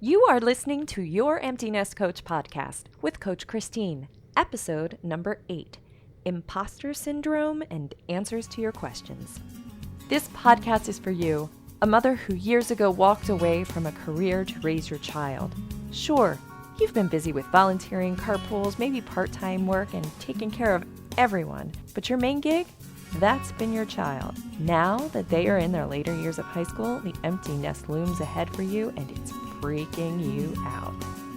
You are listening to Your Empty Nest Coach podcast with Coach Christine, episode number 8, Imposter Syndrome and Answers to Your Questions. This podcast is for you, a mother who years ago walked away from a career to raise your child. Sure, you've been busy with volunteering, carpools, maybe part-time work, and taking care of everyone, but your main gig? That's been your child. Now that they are in their later years of high school, the empty nest looms ahead for you, and it's freaking you out.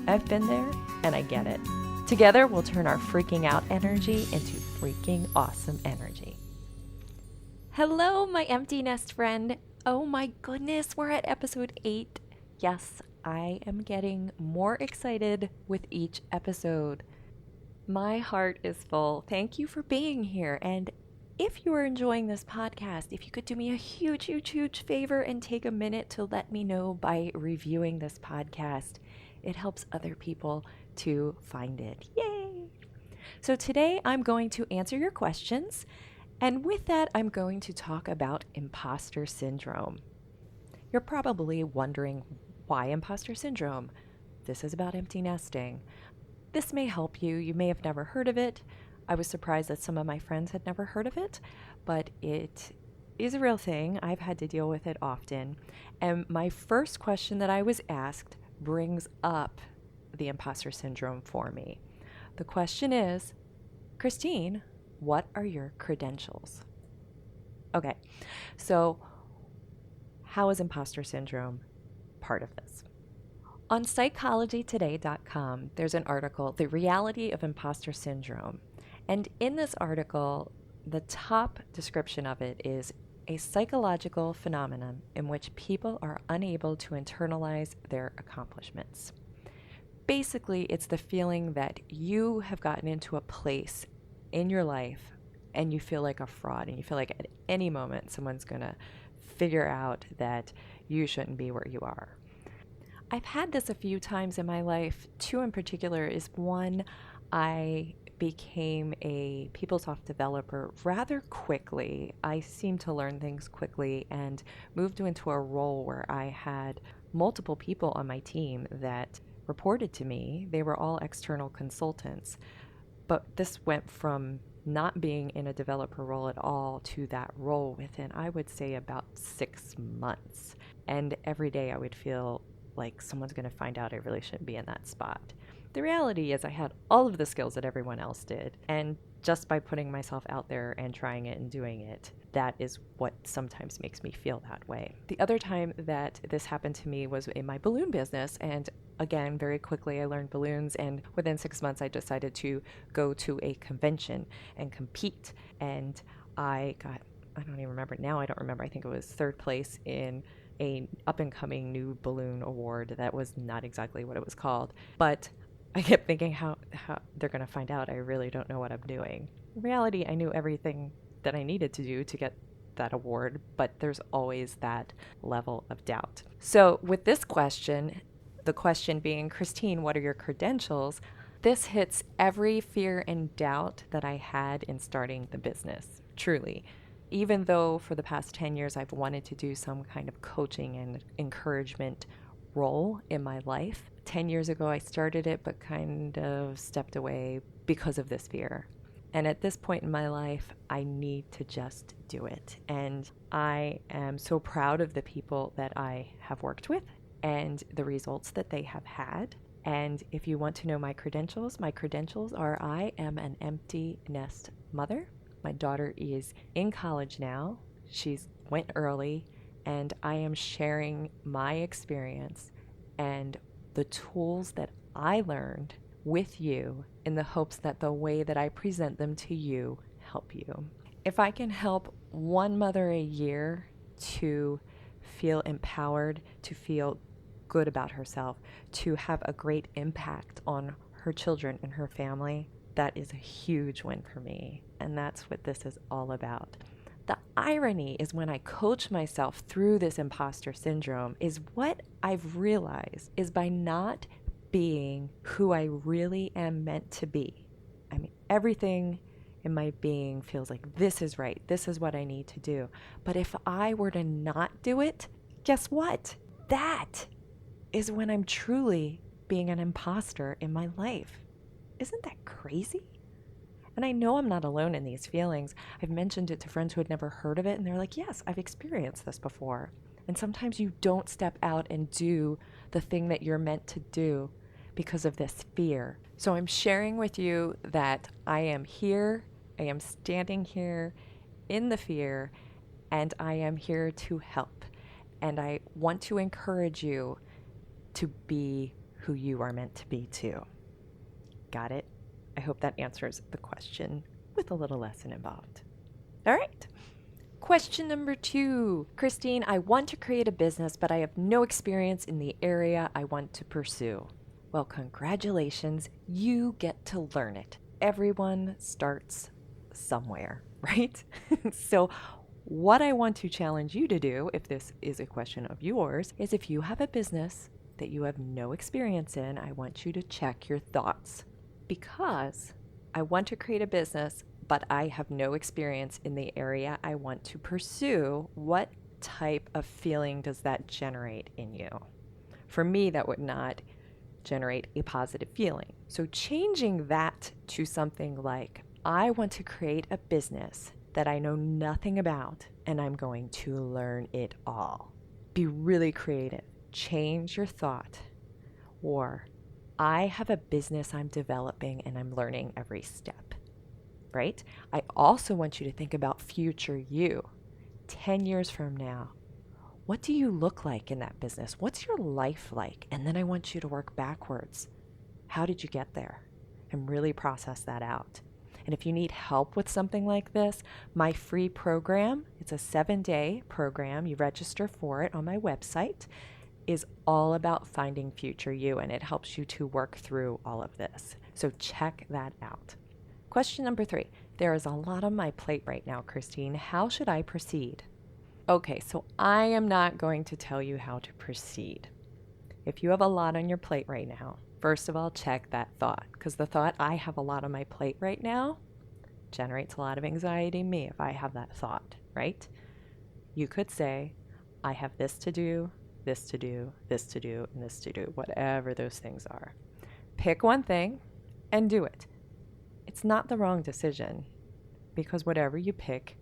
I've been there, and I get it. Together, we'll turn our freaking out energy into freaking awesome energy. Hello, my empty nest friend. Oh my goodness, we're at episode 8. Yes, I am getting more excited with each episode. My heart is full. Thank you for being here. And if you are enjoying this podcast, if you could do me a huge, huge, huge favor and take a minute to let me know by reviewing this podcast, it helps other people to find it. Yay! So today I'm going to answer your questions. And with that, I'm going to talk about imposter syndrome. You're probably wondering, why imposter syndrome? This is about empty nesting. This may help you. You may have never heard of it. I was surprised that some of my friends had never heard of it, but it is a real thing. I've had to deal with it often. And my first question that I was asked brings up the imposter syndrome for me. The question is, Christine, what are your credentials? Okay, so how is imposter syndrome part of this? On psychologytoday.com, there's an article, The Reality of Imposter Syndrome. And in this article, the top description of it is a psychological phenomenon in which people are unable to internalize their accomplishments. Basically, it's the feeling that you have gotten into a place in your life and you feel like a fraud, and you feel like at any moment someone's going to figure out that you shouldn't be where you are. I've had this a few times in my life. 2 in particular is one, I became a PeopleSoft developer rather quickly. I seemed to learn things quickly and moved into a role where I had multiple people on my team that reported to me. They were all external consultants. But this went from not being in a developer role at all to that role within, I would say, about 6 months. And every day I would feel like someone's going to find out I really shouldn't be in that spot. The reality is I had all of the skills that everyone else did, and just by putting myself out there and trying it and doing it, that is what sometimes makes me feel that way. The other time that this happened to me was in my balloon business, and again, very quickly I learned balloons, and within 6 months I decided to go to a convention and compete, and I don't even remember now, I don't remember, I think it was 3rd place in a up-and-coming new balloon award. That was not exactly what it was called, but I kept thinking how they're going to find out I really don't know what I'm doing. In reality, I knew everything that I needed to do to get that award, but there's always that level of doubt. So with this question, the question being, Christine, what are your credentials? This hits every fear and doubt that I had in starting the business, truly. Even though for the past 10 years I've wanted to do some kind of coaching and encouragement role in my life, 10 years ago I started it but kind of stepped away because of this fear. And at this point in my life, I need to just do it. And I am so proud of the people that I have worked with and the results that they have had. And if you want to know my credentials are I am an empty nest mother. My daughter is in college now. She's went early, and I am sharing my experience and the tools that I learned with you in the hopes that the way that I present them to you help you. If I can help one mother a year to feel empowered, to feel good about herself, to have a great impact on her children and her family, that is a huge win for me. And that's what this is all about. The irony is when I coach myself through this imposter syndrome is what I've realized is by not being who I really am meant to be. I mean, everything in my being feels like this is right. This is what I need to do. But if I were to not do it, guess what? That is when I'm truly being an imposter in my life. Isn't that crazy? And I know I'm not alone in these feelings. I've mentioned it to friends who had never heard of it, and they're like, yes, I've experienced this before. And sometimes you don't step out and do the thing that you're meant to do because of this fear. So I'm sharing with you that I am here, I am standing here in the fear, and I am here to help. And I want to encourage you to be who you are meant to be too. Got it? I hope that answers the question with a little lesson involved. All right. Question number 2. Christine, I want to create a business, but I have no experience in the area I want to pursue. Well, congratulations. You get to learn it. Everyone starts somewhere, right? So what I want to challenge you to do, if this is a question of yours, is if you have a business that you have no experience in, I want you to check your thoughts. Because I want to create a business, but I have no experience in the area I want to pursue, what type of feeling does that generate in you? For me, that would not generate a positive feeling. So changing that to something like, I want to create a business that I know nothing about, and I'm going to learn it all. Be really creative. Change your thought. Or, I have a business I'm developing and I'm learning every step, right? I also want you to think about future you. 10 years from now, what do you look like in that business? What's your life like? And then I want you to work backwards. How did you get there? And really process that out. And if you need help with something like this, my free program, it's a 7-day program. You register for it on my website, is all about finding future you, and it helps you to work through all of this. So check that out. Question number 3. There is a lot on my plate right now, Christine. How should I proceed? Okay, so I am not going to tell you how to proceed. If you have a lot on your plate right now, first of all, check that thought, because the thought, I have a lot on my plate right now, generates a lot of anxiety in me if I have that thought, right? You could say, I have this to do, this to do, this to do, and this to do, whatever those things are. Pick one thing and do it. It's not the wrong decision, because whatever you pick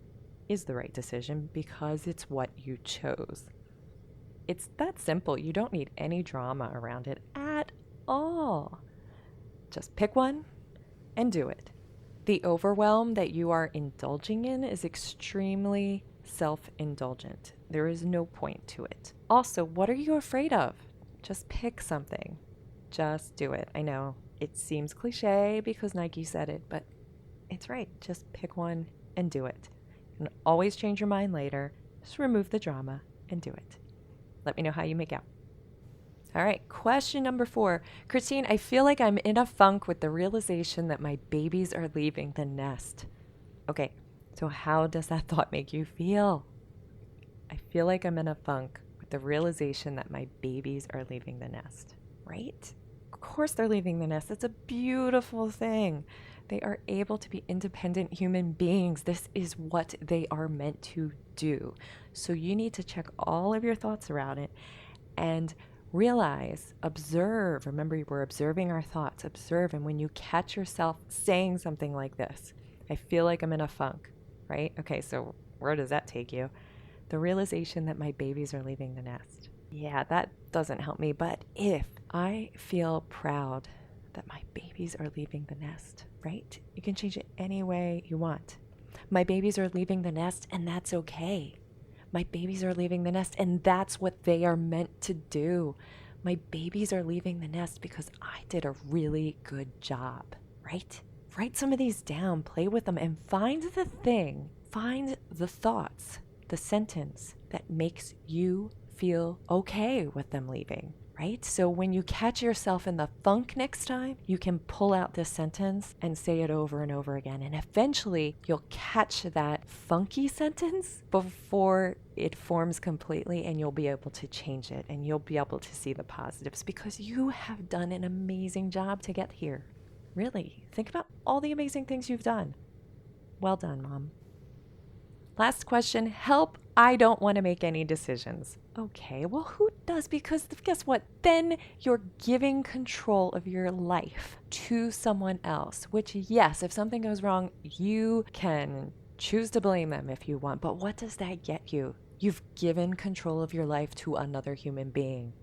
is the right decision because it's what you chose. It's that simple. You don't need any drama around it at all. Just pick one and do it. The overwhelm that you are indulging in is extremely self-indulgent. There is no point to it. Also, what are you afraid of? Just pick something. Just do it. I know it seems cliche because Nike said it, but it's right. Just pick one and do it. You can always change your mind later. Just remove the drama and do it. Let me know how you make out. All right, question number 4. Christine, I feel like I'm in a funk with the realization that my babies are leaving the nest. Okay, so how does that thought make you feel? I feel like I'm in a funk with the realization that my babies are leaving the nest, right? Of course they're leaving the nest. It's a beautiful thing. They are able to be independent human beings. This is what they are meant to do. So you need to check all of your thoughts around it and realize, observe. Remember, we're observing our thoughts. Observe, and when you catch yourself saying something like this, I feel like I'm in a funk, right? Okay, so where does that take you? The realization that my babies are leaving the nest. Yeah, that doesn't help me, but if I feel proud that my babies are leaving the nest, right? You can change it any way you want. My babies are leaving the nest, and that's okay. My babies are leaving the nest, and that's what they are meant to do. My babies are leaving the nest because I did a really good job, right? Write some of these down, play with them, and find the thing, find the thoughts, the sentence that makes you feel okay with them leaving, right? So when you catch yourself in the funk next time, you can pull out this sentence and say it over and over again. And eventually you'll catch that funky sentence before it forms completely, and you'll be able to change it, and you'll be able to see the positives because you have done an amazing job to get here. Really, think about all the amazing things you've done. Well done, Mom. Last question, help I don't want to make any decisions. Okay, well, who does? Because guess what? Then you're giving control of your life to someone else, which, yes, if something goes wrong, you can choose to blame them if you want. But what does that get you? You've given control of your life to another human being.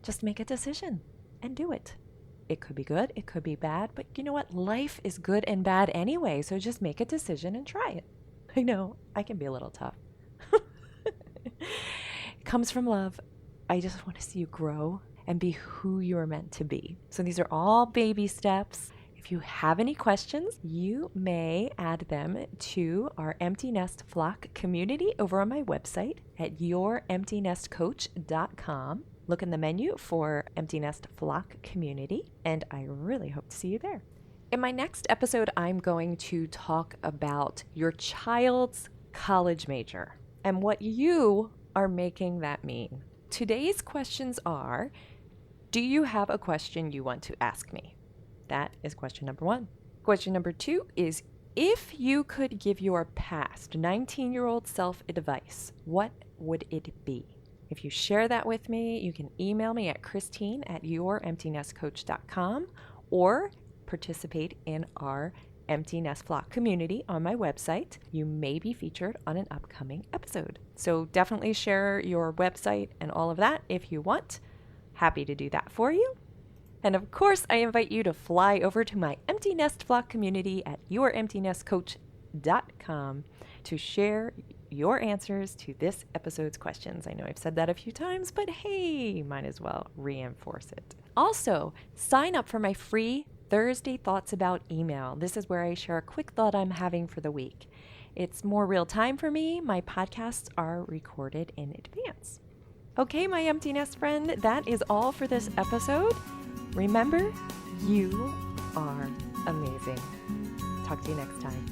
Just make a decision and do it. It could be good, it could be bad, but you know what? Life is good and bad anyway, so just make a decision and try it. I know, I can be a little tough. It comes from love. I just want to see you grow and be who you're meant to be. So these are all baby steps. If you have any questions, you may add them to our Empty Nest Flock community over on my website at youremptynestcoach.com. Look in the menu for Empty Nest Flock community, and I really hope to see you there. In my next episode, I'm going to talk about your child's college major and what you are making that mean. Today's questions are, do you have a question you want to ask me? That is question number 1. Question number 2 is, if you could give your past 19-year-old self advice, what would it be? If you share that with me, you can email me at christine@youremptynestcoach.com or participate in our Empty Nest Flock community on my website. You may be featured on an upcoming episode. So definitely share your website and all of that if you want. Happy to do that for you. And of course, I invite you to fly over to my Empty Nest Flock community at youremptynestcoach.com to share your answers to this episode's questions. I know I've said that a few times, but hey, might as well reinforce it. Also, sign up for my free Thursday Thoughts About email. This is where I share a quick thought I'm having for the week. It's more real time for me. My podcasts are recorded in advance. Okay, my Empty Nest friend, that is all for this episode. Remember, you are amazing. Talk to you next time.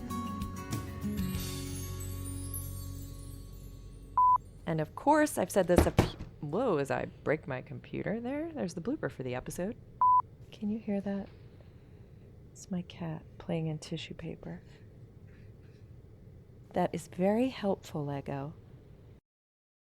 And of course, I've said this whoa, as I break my computer there's the blooper for the episode. Can you hear that? It's my cat playing in tissue paper. That is very helpful, Lego.